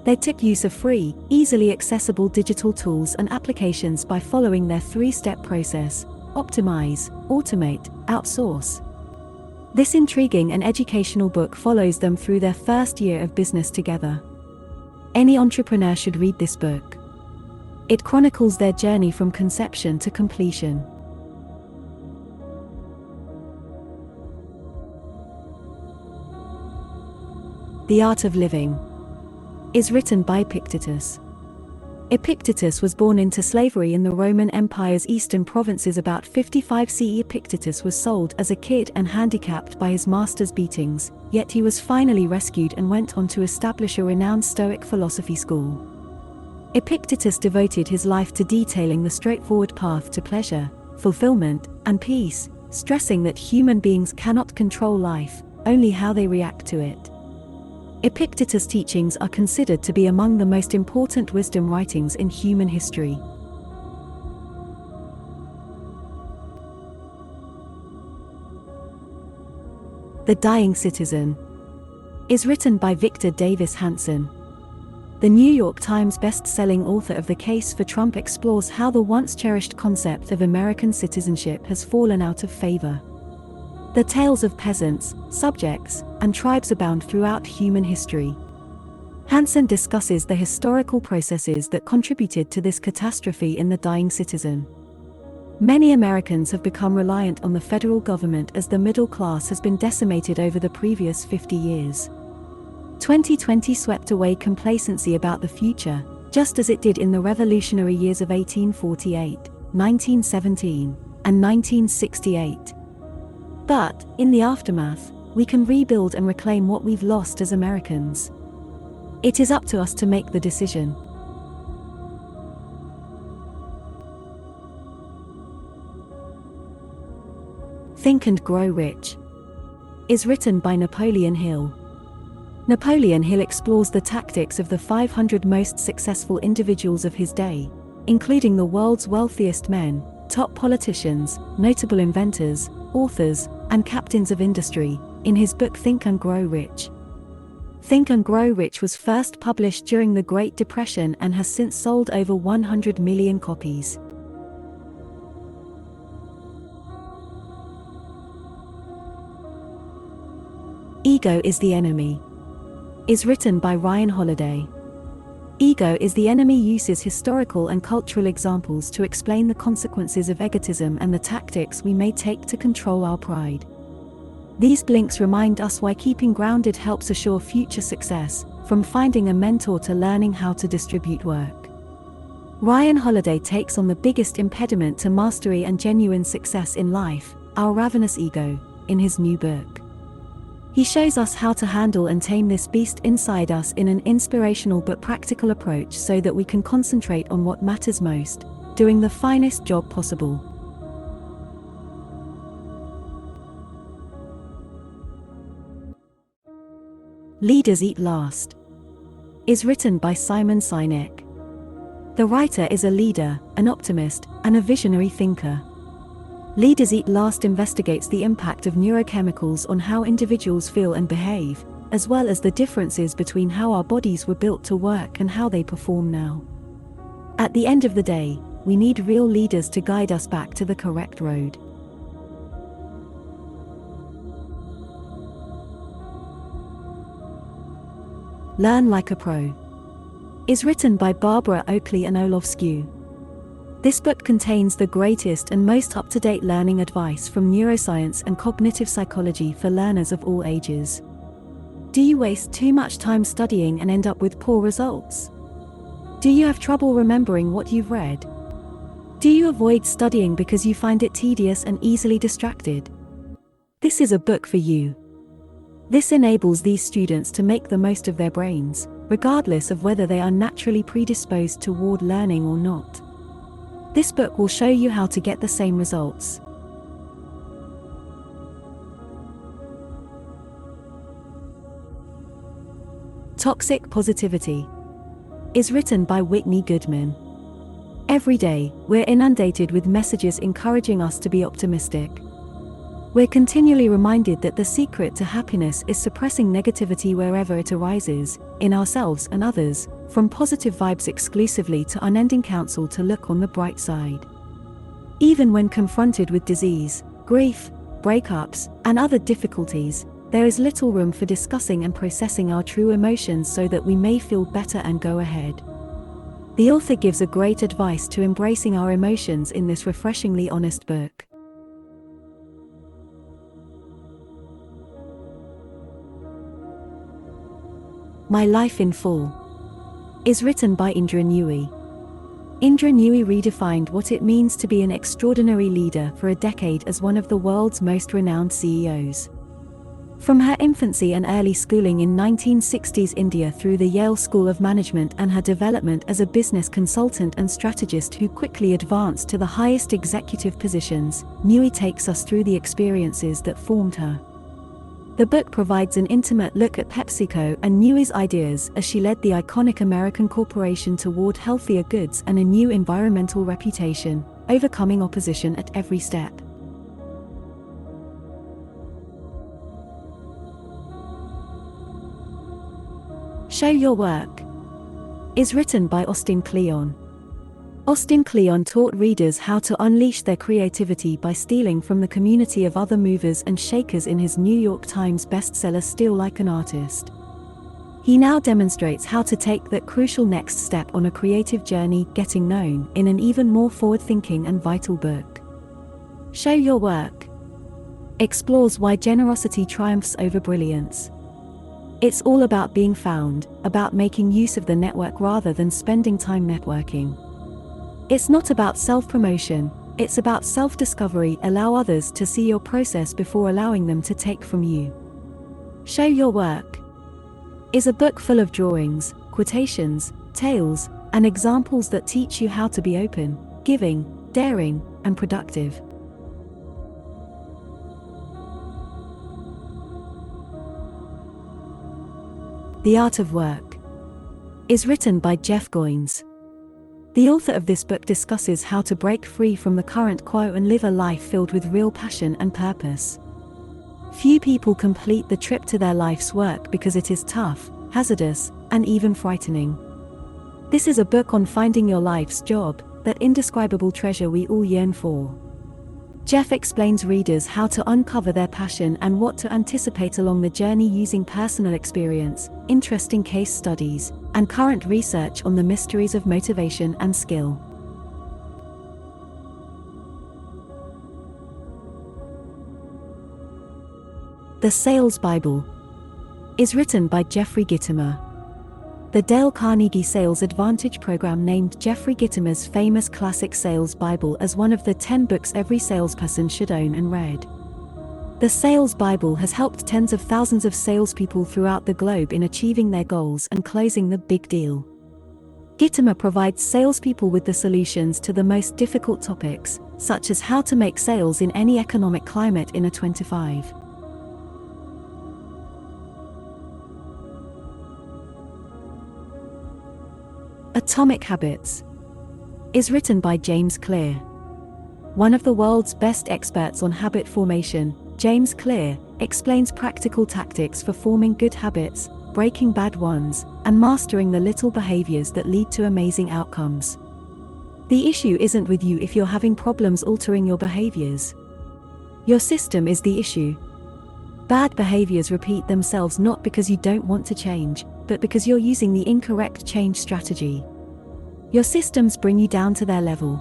They took use of free, easily accessible digital tools and applications by following their three-step process: optimize, automate, outsource. This intriguing and educational book follows them through their first year of business together. Any entrepreneur should read this book. It chronicles their journey from conception to completion. The Art of Living is written by Epictetus. Epictetus was born into slavery in the Roman Empire's eastern provinces about 55 CE. Epictetus was sold as a kid and handicapped by his master's beatings, yet he was finally rescued and went on to establish a renowned Stoic philosophy school. Epictetus devoted his life to detailing the straightforward path to pleasure, fulfillment, and peace, stressing that human beings cannot control life, only how they react to it. Epictetus' teachings are considered to be among the most important wisdom writings in human history. The Dying Citizen is written by Victor Davis Hanson. The New York Times best-selling author of The Case for Trump explores how the once-cherished concept of American citizenship has fallen out of favor. The tales of peasants, subjects, and tribes abound throughout human history. Hanson discusses the historical processes that contributed to this catastrophe in The Dying Citizen. Many Americans have become reliant on the federal government as the middle class has been decimated over the previous 50 years. 2020 swept away complacency about the future, just as it did in the revolutionary years of 1848, 1917, and 1968. But, in the aftermath, we can rebuild and reclaim what we've lost as Americans. It is up to us to make the decision. Think and Grow Rich is written by Napoleon Hill. Napoleon Hill explores the tactics of the 500 most successful individuals of his day, including the world's wealthiest men, top politicians, notable inventors, authors, and captains of industry, in his book Think and Grow Rich. Think and Grow Rich was first published during the Great Depression and has since sold over 100 million copies. Ego is the Enemy is written by Ryan Holiday. Ego is the Enemy uses historical and cultural examples to explain the consequences of egotism and the tactics we may take to control our pride. These blinks remind us why keeping grounded helps assure future success, from finding a mentor to learning how to distribute work. Ryan Holiday takes on the biggest impediment to mastery and genuine success in life, our ravenous ego, in his new book. He shows us how to handle and tame this beast inside us in an inspirational but practical approach so that we can concentrate on what matters most, doing the finest job possible. Leaders Eat Last is written by Simon Sinek. The writer is a leader, an optimist, and a visionary thinker. Leaders Eat Last investigates the impact of neurochemicals on how individuals feel and behave, as well as the differences between how our bodies were built to work and how they perform now. At the end of the day, we need real leaders to guide us back to the correct road. Learn Like a Pro is written by Barbara Oakley and Olaf Skew. This book contains the greatest and most up-to-date learning advice from neuroscience and cognitive psychology for learners of all ages. Do you waste too much time studying and end up with poor results? Do you have trouble remembering what you've read? Do you avoid studying because you find it tedious and easily distracted? This is a book for you. This enables these students to make the most of their brains, regardless of whether they are naturally predisposed toward learning or not. This book will show you how to get the same results. Toxic Positivity is written by Whitney Goodman. Every day, we're inundated with messages encouraging us to be optimistic. We're continually reminded that the secret to happiness is suppressing negativity wherever it arises, in ourselves and others, from positive vibes exclusively to unending counsel to look on the bright side. Even when confronted with disease, grief, breakups, and other difficulties, there is little room for discussing and processing our true emotions so that we may feel better and go ahead. The author gives a great advice to embracing our emotions in this refreshingly honest book. My Life in Full is written by Indra Nooyi. Indra Nooyi redefined what it means to be an extraordinary leader for a decade as one of the world's most renowned CEOs. From her infancy and early schooling in 1960s India through the Yale School of Management and her development as a business consultant and strategist who quickly advanced to the highest executive positions, Nooyi takes us through the experiences that formed her. The book provides an intimate look at PepsiCo and Newey's ideas as she led the iconic American corporation toward healthier goods and a new environmental reputation, overcoming opposition at every step. Show Your Work is written by Austin Kleon. Austin Kleon taught readers how to unleash their creativity by stealing from the community of other movers and shakers in his New York Times bestseller Steal Like an Artist. He now demonstrates how to take that crucial next step on a creative journey, getting known, in an even more forward-thinking and vital book. Show Your Work explores why generosity triumphs over brilliance. It's all about being found, about making use of the network rather than spending time networking. It's not about self-promotion, it's about self-discovery. Allow others to see your process before allowing them to take from you. Show Your Work is a book full of drawings, quotations, tales, and examples that teach you how to be open, giving, daring, and productive. The Art of Work is written by Jeff Goins. The author of this book discusses how to break free from the current quo and live a life filled with real passion and purpose. Few people complete the trip to their life's work because it is tough, hazardous, and even frightening. This is a book on finding your life's job, that indescribable treasure we all yearn for. Jeff explains readers how to uncover their passion and what to anticipate along the journey using personal experience, interesting case studies, and current research on the mysteries of motivation and skill. The Sales Bible is written by Jeffrey Gitomer. The Dale Carnegie Sales Advantage program named Jeffrey Gitomer's famous classic Sales Bible as one of the 10 books every salesperson should own and read. The Sales Bible has helped tens of thousands of salespeople throughout the globe in achieving their goals and closing the big deal. Gitomer provides salespeople with the solutions to the most difficult topics, such as how to make sales in any economic climate in a 25. Atomic Habits is written by James Clear. One of the world's best experts on habit formation, James Clear explains practical tactics for forming good habits, breaking bad ones, and mastering the little behaviors that lead to amazing outcomes. The issue isn't with you if you're having problems altering your behaviors. Your system is the issue. Bad behaviors repeat themselves not because you don't want to change, but because you're using the incorrect change strategy. Your systems bring you down to their level.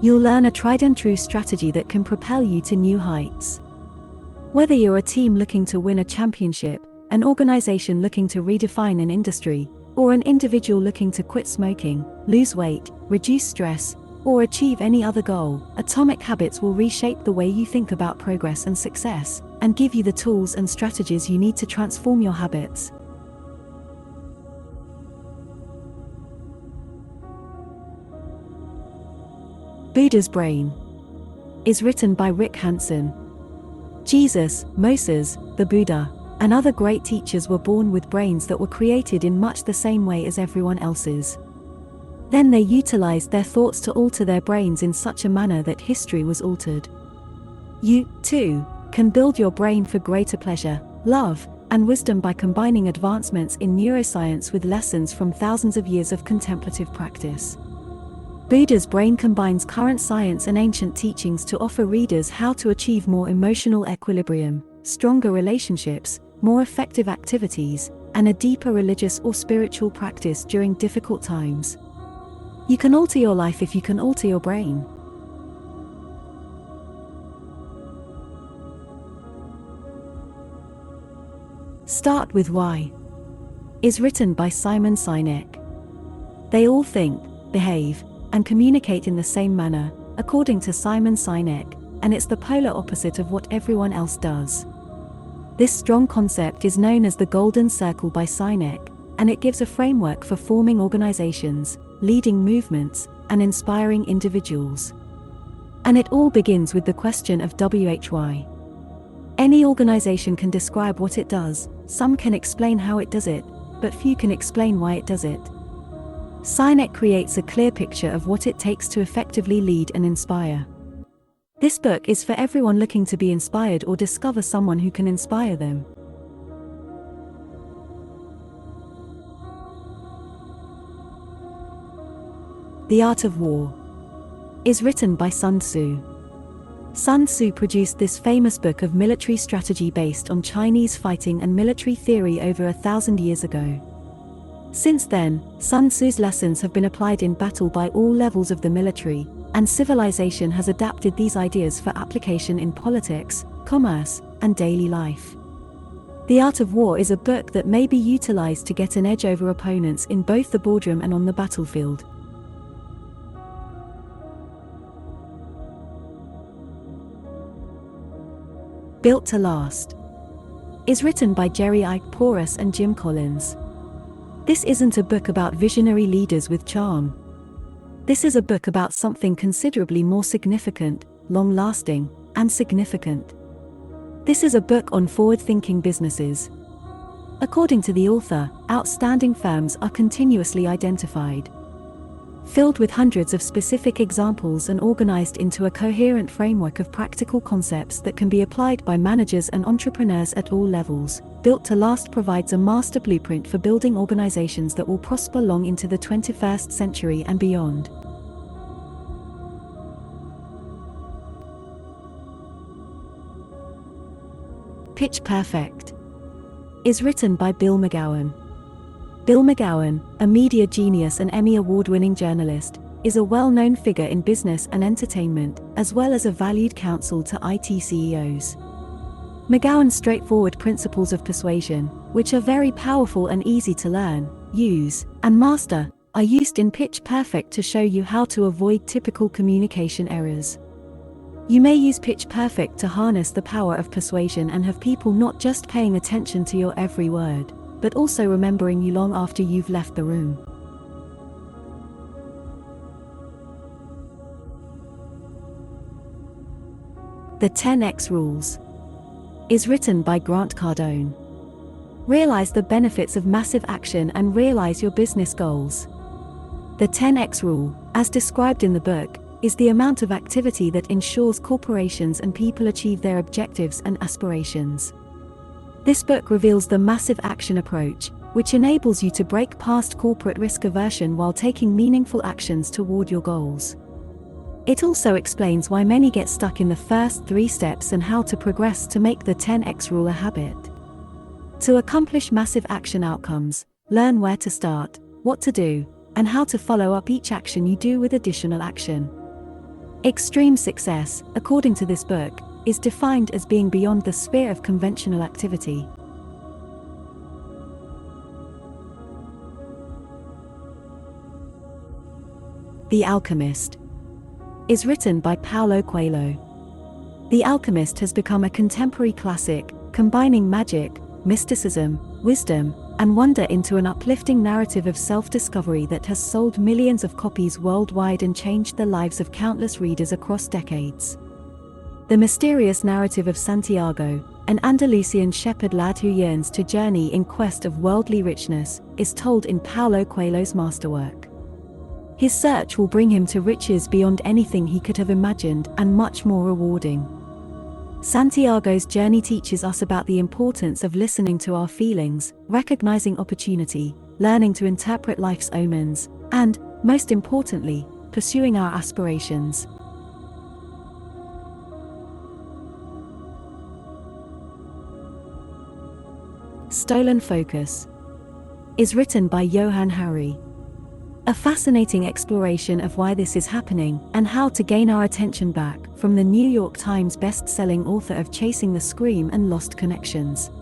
You'll learn a tried and true strategy that can propel you to new heights. Whether you're a team looking to win a championship, an organization looking to redefine an industry, or an individual looking to quit smoking, lose weight, reduce stress, or achieve any other goal, Atomic Habits will reshape the way you think about progress and success, and give you the tools and strategies you need to transform your habits. Buddha's Brain is written by Rick Hanson. Jesus, Moses, the Buddha, and other great teachers were born with brains that were created in much the same way as everyone else's. Then they utilized their thoughts to alter their brains in such a manner that history was altered. You, too, can build your brain for greater pleasure, love, and wisdom by combining advancements in neuroscience with lessons from thousands of years of contemplative practice. Buddha's Brain combines current science and ancient teachings to offer readers how to achieve more emotional equilibrium, stronger relationships, more effective activities, and a deeper religious or spiritual practice during difficult times. You can alter your life if you can alter your brain. Start with Why is written by Simon Sinek. They all think, behave, and communicate in the same manner, according to Simon Sinek, and it's the polar opposite of what everyone else does. This strong concept is known as the Golden Circle by Sinek, and it gives a framework for forming organizations, leading movements, and inspiring individuals. And it all begins with the question of why. Any organization can describe what it does, some can explain how it does it, but few can explain why it does it. Sinek creates a clear picture of what it takes to effectively lead and inspire. This book is for everyone looking to be inspired or discover someone who can inspire them. The Art of War is written by Sun Tzu. Sun Tzu produced this famous book of military strategy based on Chinese fighting and military theory over 1,000 years ago. Since then, Sun Tzu's lessons have been applied in battle by all levels of the military, and civilization has adapted these ideas for application in politics, commerce, and daily life. The Art of War is a book that may be utilized to get an edge over opponents in both the boardroom and on the battlefield. Built to Last is written by Jerry Ike Porras and Jim Collins. This isn't a book about visionary leaders with charm. This is a book about something considerably more significant, long-lasting, and significant. This is a book on forward-thinking businesses. According to the author, outstanding firms are continuously identified, filled with hundreds of specific examples and organized into a coherent framework of practical concepts that can be applied by managers and entrepreneurs at all levels. Built to Last provides a master blueprint for building organizations that will prosper long into the 21st century and beyond. Pitch Perfect is written by Bill McGowan. Bill McGowan, a media genius and Emmy Award-winning journalist, is a well-known figure in business and entertainment, as well as a valued counsel to IT CEOs. McGowan's straightforward principles of persuasion, which are very powerful and easy to learn, use, and master, are used in Pitch Perfect to show you how to avoid typical communication errors. You may use Pitch Perfect to harness the power of persuasion and have people not just paying attention to your every word, but also remembering you long after you've left the room. The 10X Rules is written by Grant Cardone. Realize the benefits of massive action and realize your business goals. The 10X Rule, as described in the book, is the amount of activity that ensures corporations and people achieve their objectives and aspirations. This book reveals the massive action approach, which enables you to break past corporate risk aversion while taking meaningful actions toward your goals. It also explains why many get stuck in the first 3 steps and how to progress to make the 10X Rule a habit. To accomplish massive action outcomes, learn where to start, what to do, and how to follow up each action you do with additional action. Extreme success, according to this book, is defined as being beyond the sphere of conventional activity. The Alchemist is written by Paulo Coelho. The Alchemist has become a contemporary classic, combining magic, mysticism, wisdom, and wonder into an uplifting narrative of self-discovery that has sold millions of copies worldwide and changed the lives of countless readers across decades. The mysterious narrative of Santiago, an Andalusian shepherd lad who yearns to journey in quest of worldly richness, is told in Paulo Coelho's masterwork. His search will bring him to riches beyond anything he could have imagined and much more rewarding. Santiago's journey teaches us about the importance of listening to our feelings, recognizing opportunity, learning to interpret life's omens, and, most importantly, pursuing our aspirations. Stolen Focus is written by Johann Hari. A fascinating exploration of why this is happening and how to gain our attention back, from the New York Times best-selling author of Chasing the Scream and Lost Connections.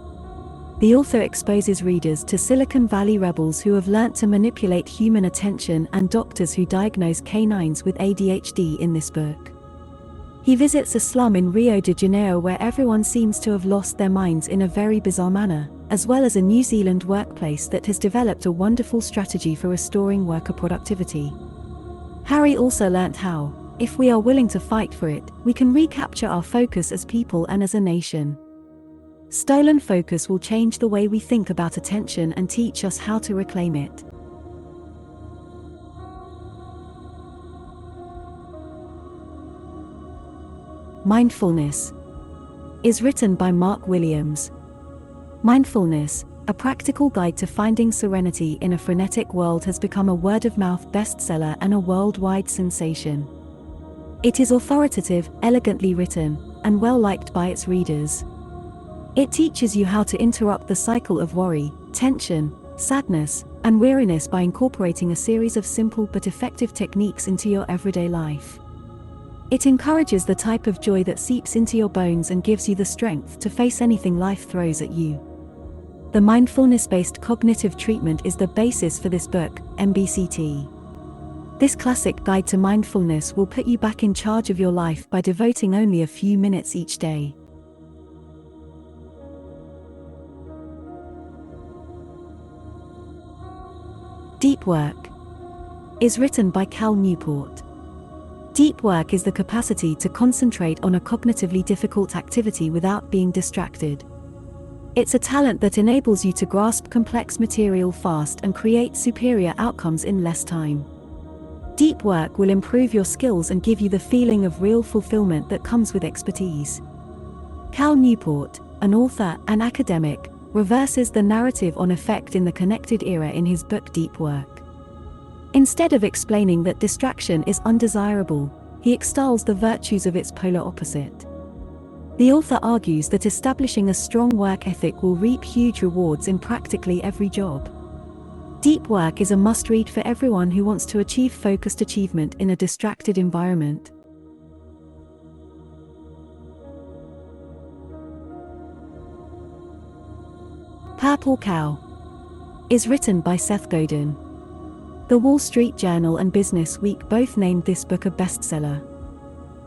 The author exposes readers to Silicon Valley rebels who have learnt to manipulate human attention and doctors who diagnose canines with ADHD in this book. He visits a slum in Rio de Janeiro where everyone seems to have lost their minds in a very bizarre manner, as well as a New Zealand workplace that has developed a wonderful strategy for restoring worker productivity. Harry also learnt how, if we are willing to fight for it, we can recapture our focus as people and as a nation. Stolen focus will change the way we think about attention and teach us how to reclaim it. Mindfulness is written by Mark Williams. Mindfulness, a practical guide to finding serenity in a frenetic world, has become a word-of-mouth bestseller and a worldwide sensation. It is authoritative, elegantly written, and well-liked by its readers. It teaches you how to interrupt the cycle of worry, tension, sadness, and weariness by incorporating a series of simple but effective techniques into your everyday life. It encourages the type of joy that seeps into your bones and gives you the strength to face anything life throws at you. The mindfulness-based cognitive treatment is the basis for this book, MBCT. This classic guide to mindfulness will put you back in charge of your life by devoting only a few minutes each day. Deep Work is written by Cal Newport. Deep work is the capacity to concentrate on a cognitively difficult activity without being distracted. It's a talent that enables you to grasp complex material fast and create superior outcomes in less time. Deep work will improve your skills and give you the feeling of real fulfillment that comes with expertise. Cal Newport, an author and academic, reverses the narrative on effect in the connected era in his book Deep Work. Instead of explaining that distraction is undesirable, he extols the virtues of its polar opposite. The author argues that establishing a strong work ethic will reap huge rewards in practically every job. Deep Work is a must-read for everyone who wants to achieve focused achievement in a distracted environment. Purple Cow is written by Seth Godin. The Wall Street Journal and Business Week both named this book a bestseller.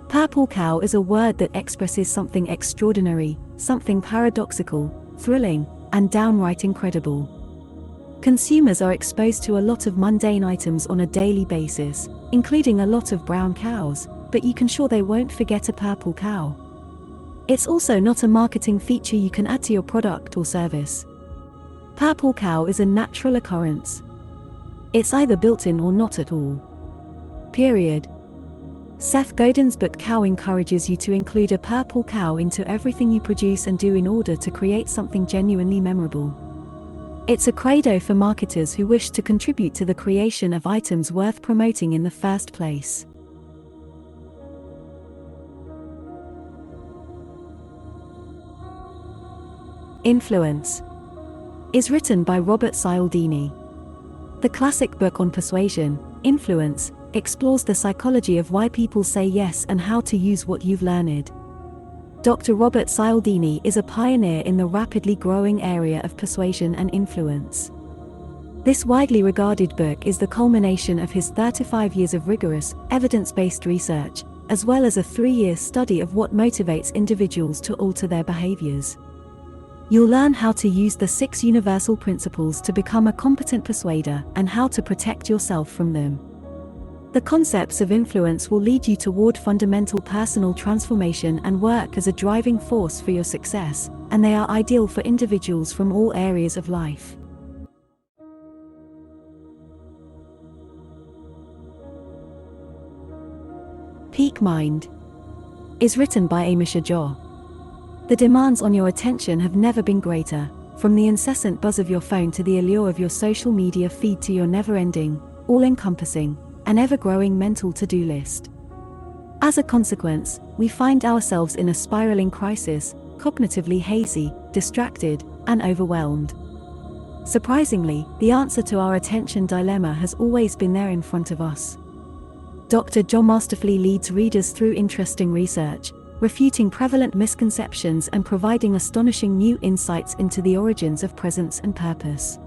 Purple cow is a word that expresses something extraordinary, something paradoxical, thrilling, and downright incredible. Consumers are exposed to a lot of mundane items on a daily basis, including a lot of brown cows, but you can sure they won't forget a purple cow. It's also not a marketing feature you can add to your product or service. Purple cow is a natural occurrence. It's either built in or not at all. Period. Seth Godin's book Cow encourages you to include a purple cow into everything you produce and do in order to create something genuinely memorable. It's a credo for marketers who wish to contribute to the creation of items worth promoting in the first place. Influence is written by Robert Cialdini. The classic book on persuasion, Influence, explores the psychology of why people say yes and how to use what you've learned. Dr. Robert Cialdini is a pioneer in the rapidly growing area of persuasion and influence. This widely regarded book is the culmination of his 35 years of rigorous, evidence-based research, as well as a 3-year study of what motivates individuals to alter their behaviors. You'll learn how to use the 6 universal principles to become a competent persuader and how to protect yourself from them. The concepts of influence will lead you toward fundamental personal transformation and work as a driving force for your success, and they are ideal for individuals from all areas of life. Peak Mind is written by Amisha Jha. The demands on your attention have never been greater, from the incessant buzz of your phone to the allure of your social media feed to your never-ending, all-encompassing, and ever-growing mental to-do list. As a consequence, we find ourselves in a spiraling crisis, cognitively hazy, distracted, and overwhelmed. Surprisingly, the answer to our attention dilemma has always been there in front of us. Dr. Jha masterfully leads readers through interesting research, refuting prevalent misconceptions and providing astonishing new insights into the origins of presence and purpose.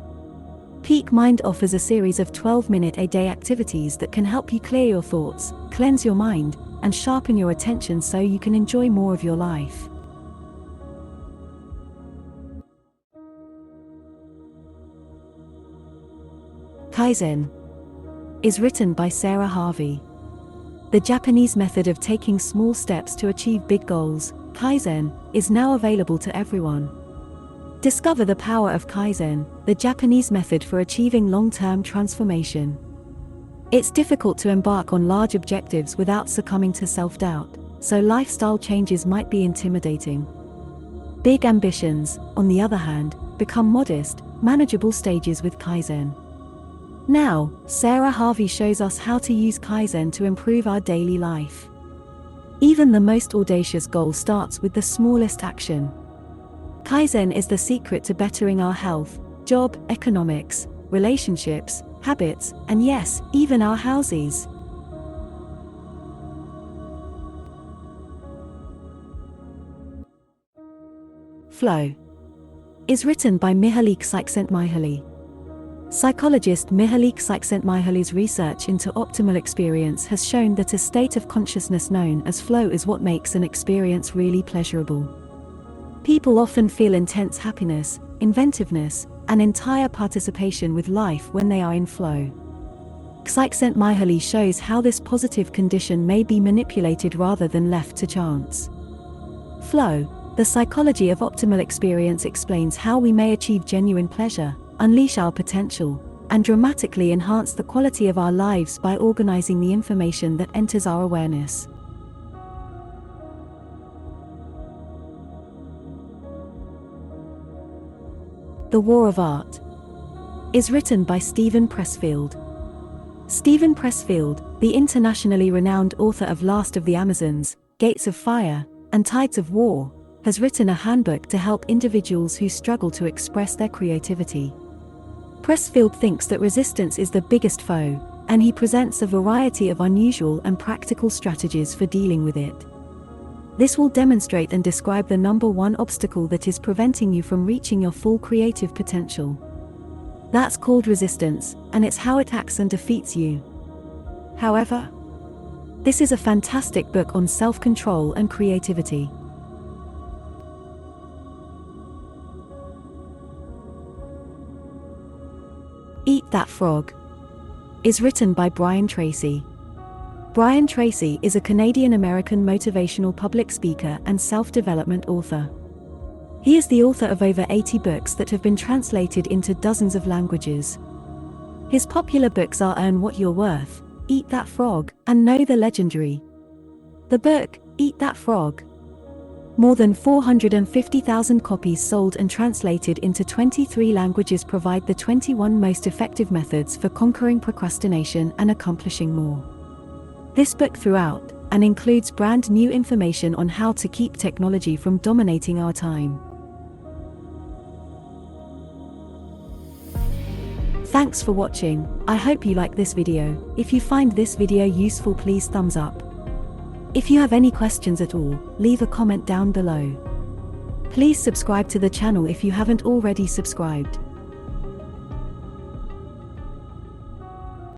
Peak Mind offers a series of 12-minute-a-day activities that can help you clear your thoughts, cleanse your mind, and sharpen your attention so you can enjoy more of your life. Kaizen is written by Sarah Harvey. The Japanese method of taking small steps to achieve big goals, Kaizen, is now available to everyone. Discover the power of Kaizen, the Japanese method for achieving long-term transformation. It's difficult to embark on large objectives without succumbing to self-doubt, so lifestyle changes might be intimidating. Big ambitions, on the other hand, become modest, manageable stages with Kaizen. Now, Sarah Harvey shows us how to use Kaizen to improve our daily life. Even the most audacious goal starts with the smallest action. Kaizen is the secret to bettering our health, job, economics, relationships, habits, and yes, even our houses. Flow is written by Mihaly Csikszentmihalyi. Psychologist Mihaly Csikszentmihalyi's research into optimal experience has shown that a state of consciousness known as flow is what makes an experience really pleasurable. People often feel intense happiness, inventiveness, and entire participation with life when they are in flow. Csikszentmihalyi shows how this positive condition may be manipulated rather than left to chance. Flow, the psychology of optimal experience, explains how we may achieve genuine pleasure, unleash our potential, and dramatically enhance the quality of our lives by organizing the information that enters our awareness. The War of Art is written by Steven Pressfield. Steven Pressfield, the internationally renowned author of Last of the Amazons, Gates of Fire, and Tides of War, has written a handbook to help individuals who struggle to express their creativity. Pressfield thinks that resistance is the biggest foe, and he presents a variety of unusual and practical strategies for dealing with it. This will demonstrate and describe the number one obstacle that is preventing you from reaching your full creative potential. That's called resistance, and it's how it acts and defeats you. However, this is a fantastic book on self-control and creativity. Eat That Frog is written by Brian Tracy. Brian Tracy is a Canadian-American motivational public speaker and self-development author. He is the author of over 80 books that have been translated into dozens of languages. His popular books are Earn What You're Worth, Eat That Frog, and Know the Legendary. The book, Eat That Frog. More than 450,000 copies sold and translated into 23 languages provide the 21 most effective methods for conquering procrastination and accomplishing more. This book throughout, and includes brand new information on how to keep technology from dominating our time. Thanks for watching. I hope you like this video. If you find this video useful, please thumbs up. If you have any questions at all, leave a comment down below. Please subscribe to the channel if you haven't already subscribed.